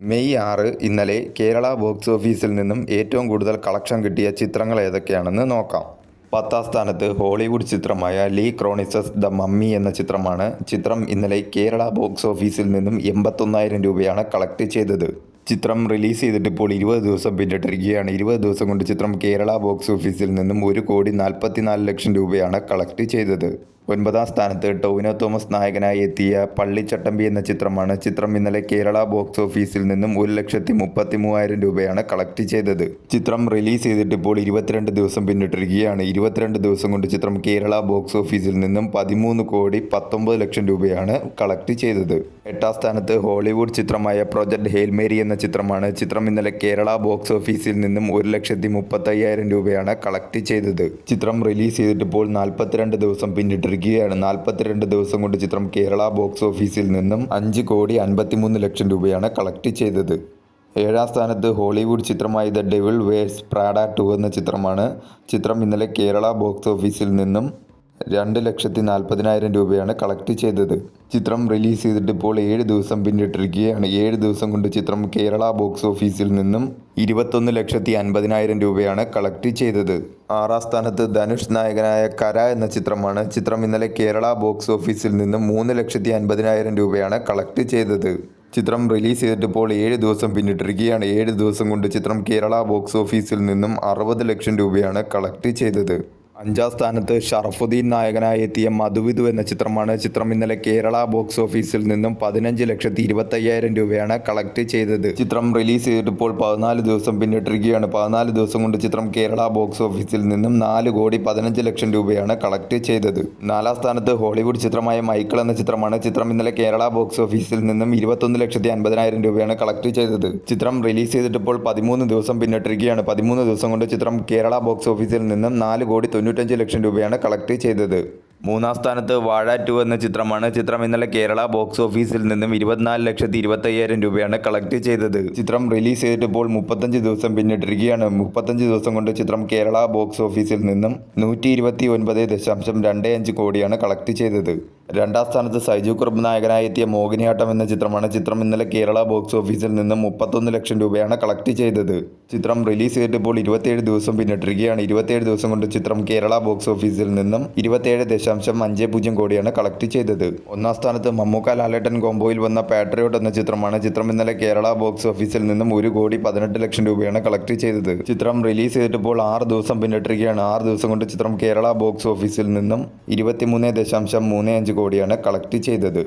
May 6 ഇന്നലെ Kerala box ഓഫീസിൽ നിന്നും ഏറ്റവും കൂടുതൽ കളക്ഷൻ കിട്ടിയ ചിത്രങ്ങൾ ഏതൊക്കെയാണെന്ന് നോക്കാം. 10ാം സ്ഥാനത്ത് ഹോളിവുഡ് ചിത്രമായ ലീ ക്രോണിസസ് ദ മമ്മി എന്ന ചിത്രമാണ്. ചിത്രം ഇന്നലെ കേരള ബോക്സ് ഓഫീസിൽ നിന്നും 81,000 രൂപയാണ് കളക്ട് ചെയ്തത്. ചിത്രം റിലീസ് ചെയ്തിട്ട് ഇപ്പോൾ 20 ദിവസം പിന്നിട്ടിരിക്കുകയാണ്. 20 ദിവസം കൊണ്ട് ചിത്രം കേരള ബോക്സ് ഓഫീസിൽ നിന്നും 1,44,00,000 രൂപയാണ് കളക്ട് ചെയ്തത്. 9ാം സ്ഥാനത്ത് ടൊവിനോ തോമസ് നായകനായി എത്തിയ പള്ളിച്ചട്ടമ്പി എന്ന ചിത്രമാണ്. ചിത്രം ഇന്നലെ കേരള ബോക്സ് ഓഫീസിൽ നിന്നും 1,33,000 രൂപയാണ് കളക്ട് ചെയ്തത്. ചിത്രം റിലീസ് ചെയ്തിട്ട് ഇപ്പോൾ 22 ദിവസം പിന്നിട്ടിരിക്കുകയാണ്. 22 ദിവസം കൊണ്ട് ചിത്രം കേരള ബോക്സ് ഓഫീസിൽ നിന്നും 13,19,00,000 രൂപയാണ് കളക്ട് ചെയ്തത്. 8ാം സ്ഥാനത്ത് ഹോളിവുഡ് ചിത്രമായ പ്രൊജക്ട് ഹെയിൽ മേരി എന്ന ചിത്രമാണ്. ചിത്രം ഇന്നലെ കേരള ബോക്സ് ഓഫീസിൽ നിന്നും 1,35,000 രൂപയാണ് കളക്ട് ചെയ്തത്. ചിത്രം റിലീസ് ചെയ്തിട്ട് ഇപ്പോൾ 42 ദിവസം പിന്നിട്ടിരിക്കുകയാണ്. 42 ദിവസം കൊണ്ട് ചിത്രം കേരള ബോക്സ് ഓഫീസിൽ നിന്നും 5,53,00,000 രൂപയാണ് കളക്ട് ചെയ്തത്. 7ാം സ്ഥാനത്ത് ഹോളിവുഡ് ചിത്രമായ ദ ഡെവിൾ വെയർസ് പ്രാഡ 2 എന്ന ചിത്രമാണ്. ചിത്രം ഇന്നലെ കേരള ബോക്സ് ഓഫീസിൽ നിന്നും 2,40,000 രൂപയാണ് കളക്ട് ചെയ്തത്. ചിത്രം റിലീസ് ചെയ്തിട്ട് ഇപ്പോൾ 7 ദിവസം പിന്നിട്ടിരിക്കുകയാണ്. 7 ദിവസം കൊണ്ട് ചിത്രം കേരള ബോക്സ് ഓഫീസിൽ നിന്നും 21,50,000 രൂപയാണ് കളക്ട് ചെയ്തത്. 6ാം സ്ഥാനത്ത് ധനുഷ് നായകനായ കര എന്ന ചിത്രമാണ്. ചിത്രം ഇന്നലെ കേരള ബോക്സ് ഓഫീസിൽ നിന്നും 3,50,000 രൂപയാണ് കളക്ട് ചെയ്തത്. ചിത്രം റിലീസ് ചെയ്തിട്ട് ഇപ്പോൾ 7 ദിവസം പിന്നിട്ടിരിക്കുകയാണ്. 7 ദിവസം കൊണ്ട് ചിത്രം കേരള ബോക്സ് ഓഫീസിൽ നിന്നും 60,00,000 രൂപയാണ് കളക്ട് ചെയ്തത്. 5ാം സ്ഥാനത്ത് ഷറഫുദ്ദീൻ നായകനായി എത്തിയ മധുവിധു എന്ന ചിത്രമാണ്. ചിത്രം ഇന്നലെ കേരള ബോക്സ് ഓഫീസിൽ നിന്നും 15,25,000 രൂപയാണ് കളക്ട് ചെയ്തത്. ചിത്രം റിലീസ് ചെയ്തിട്ട് ഇപ്പോൾ 14 ദിവസം പിന്നിട്ടിരിക്കുകയാണ്. 14 ദിവസം കൊണ്ട് ചിത്രം കേരള ബോക്സ് ഓഫീസിൽ നിന്നും 4,15,00,000 രൂപയാണ് കളക്ട് ചെയ്തത്. 4ാം സ്ഥാനത്ത് ഹോളിവുഡ് ചിത്രമായ മൈക്കിൾ എന്ന ചിത്രമാണ്. ചിത്രം ഇന്നലെ കേരള ബോക്സ് ഓഫീസിൽ നിന്നും 21,50,000 രൂപയാണ് കളക്ട് ചെയ്തത്. ചിത്രം റിലീസ് ചെയ്തിട്ട് ഇപ്പോൾ 13 ദിവസം പിന്നിട്ടിരിക്കുകയാണ്. 13 ദിവസം കൊണ്ട് ചിത്രം കേരള ബോക്സ് ഓഫീസിൽ നിന്നും 4,95,00,000 രൂപയാണ് കളക്ട് ചെയ്തത്. 3ാം സ്ഥാനത്ത് വാഴ 2 എന്ന ചിത്രമാണ്. ചിത്രം ഇന്നലെ കേരള ബോക്സ് ഓഫീസിൽ നിന്നും 24,25,000 രൂപയാണ് കളക്ട് ചെയ്തത്. ചിത്രം റിലീസ് ചെയ്തിട്ട് ഇപ്പോൾ 35 ദിവസം പിന്നിട്ടിരിക്കുകയാണ്. 35 ദിവസം കൊണ്ട് ചിത്രം കേരള ബോക്സ് ഓഫീസിൽ നിന്നും 129.25 കോടിയാണ് കളക്ട് ചെയ്തത്. 2ാം സ്ഥാനത്ത് സൈജു കുറുപ്പ് നായകനായി എത്തിയ മോഹിനിയാട്ടം എന്ന ചിത്രമാണ്. ചിത്രം ഇന്നലെ കേരള ബോക്സ് ഓഫീസിൽ നിന്നും 31,00,000 രൂപയാണ് കളക്ട് ചെയ്തത്. ചിത്രം റിലീസ് ചെയ്തിട്ട് ഇപ്പോൾ 27 ദിവസം പിന്നിട്ടിരിക്കുകയാണ്. 27 ദിവസം കൊണ്ട് ചിത്രം കേരള ബോക്സ് ഓഫീസിൽ നിന്നും 27.50 കോടിയാണ് കളക്ട് ചെയ്തത്. 1ാം സ്ഥാനത്ത് മമ്മൂക്ക ലാലേട്ടൻ കോംബോയിൽ വന്ന പാട്രിയോട്ട് എന്ന ചിത്രമാണ്. ചിത്രം ഇന്നലെ കേരള ബോക്സ് ഓഫീസിൽ നിന്നും 1,18,00,000 രൂപയാണ് കളക്ട് ചെയ്തത്. ചിത്രം റിലീസ് ചെയ്തിട്ട് ഇപ്പോൾ 6 ദിവസം പിന്നിട്ടിരിക്കുകയാണ്. 6 ദിവസം കൊണ്ട് ചിത്രം കേരള ബോക്സ് ഓഫീസിൽ നിന്നും 23.35 കോടിയാണ് കളക്ട് ചെയ്തത്.